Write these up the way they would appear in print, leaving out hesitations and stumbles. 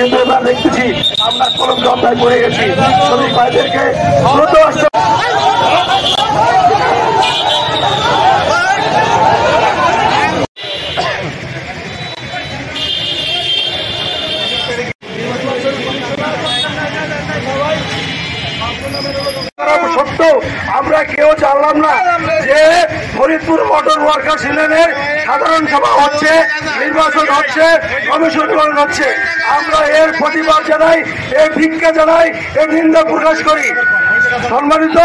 কিন্তু আমরা দেখতেছি আমরা কলম জন্দায় পড়ে গেছি। শ্রমিক ভাইদেরকে সত্ত্বেও আমরা কেউ জানলাম না যে ফরিদপুর মোটর ওয়ার্কার্স ইউনিয়নের সাধারণ সভা হচ্ছে, নির্বাচন হচ্ছে, কমিশন গঠন হচ্ছে। আমরা এর প্রতিবাদ জানাই, এর ভিক্ষা জানাই, এর নিন্দা প্রকাশ করি। সম্মানিত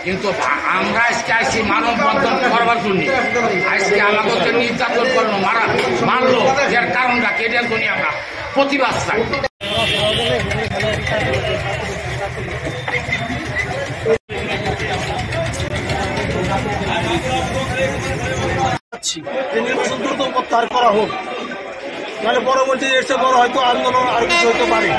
কিন্তু আমরা আজকে আসছি মানববন্ধন করবার জন্য। আজকে আমাদেরকে নির্যাতন করলো, মারলো, এর কারণটা কেটার জন্য আমরা প্রতিবাদ চাই। নির্বাচন দ্রুত প্রত্যাহার করা হোক, নাহলে পরবর্তী এর চেয়ে বড় হয়তো আন্দোলন আরো কিছু হতে পারে।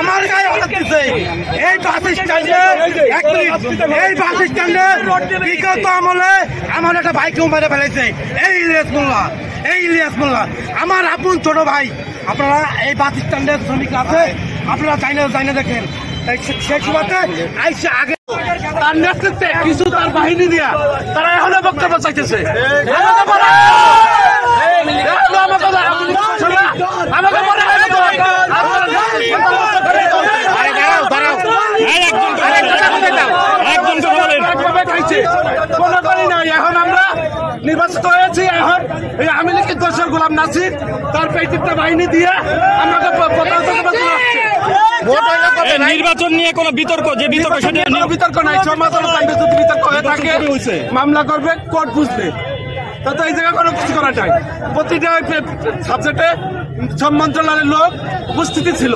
আমার গায়ে হাঁটতেছে এই বাস স্ট্যান্ডে, এই বাস স্ট্যান্ডে বিগত আমলে আমার একটা বাইকেও মেরে ফেলেছে এই ইলিয়াস মোল্লা, আমার আপন ছোট ভাই। আপনারা এই বাস স্ট্যান্ডের শ্রমিক আছে, আপনারা জাইনা দেখেন সেই সময়তে আইসা আগে তার নেতৃত্বে কিছু তার বাহিনী দিয়া তারা এখনো বক্তব্য চাইতেছে। এখন আমরা নির্বাচিত হয়েছি, এখন এই আওয়ামী লীগের দোষর গোলাম নাসির তার পেটিকটা বাহিনী দিয়ে আমাকে নির্বাচন নিয়ে কোন বিতর্ক, যে বিতর্ক সেটা বিতর্ক নাই। যদি বিতর্ক হয়ে থাকে মামলা করবে, কোর্ট বুঝবে। তো এই জায়গায় কোনো কিছু করা যায়। প্রতিটা সাবজেক্টে সব মন্ত্রণালয়ের লোক উপস্থিতি ছিল।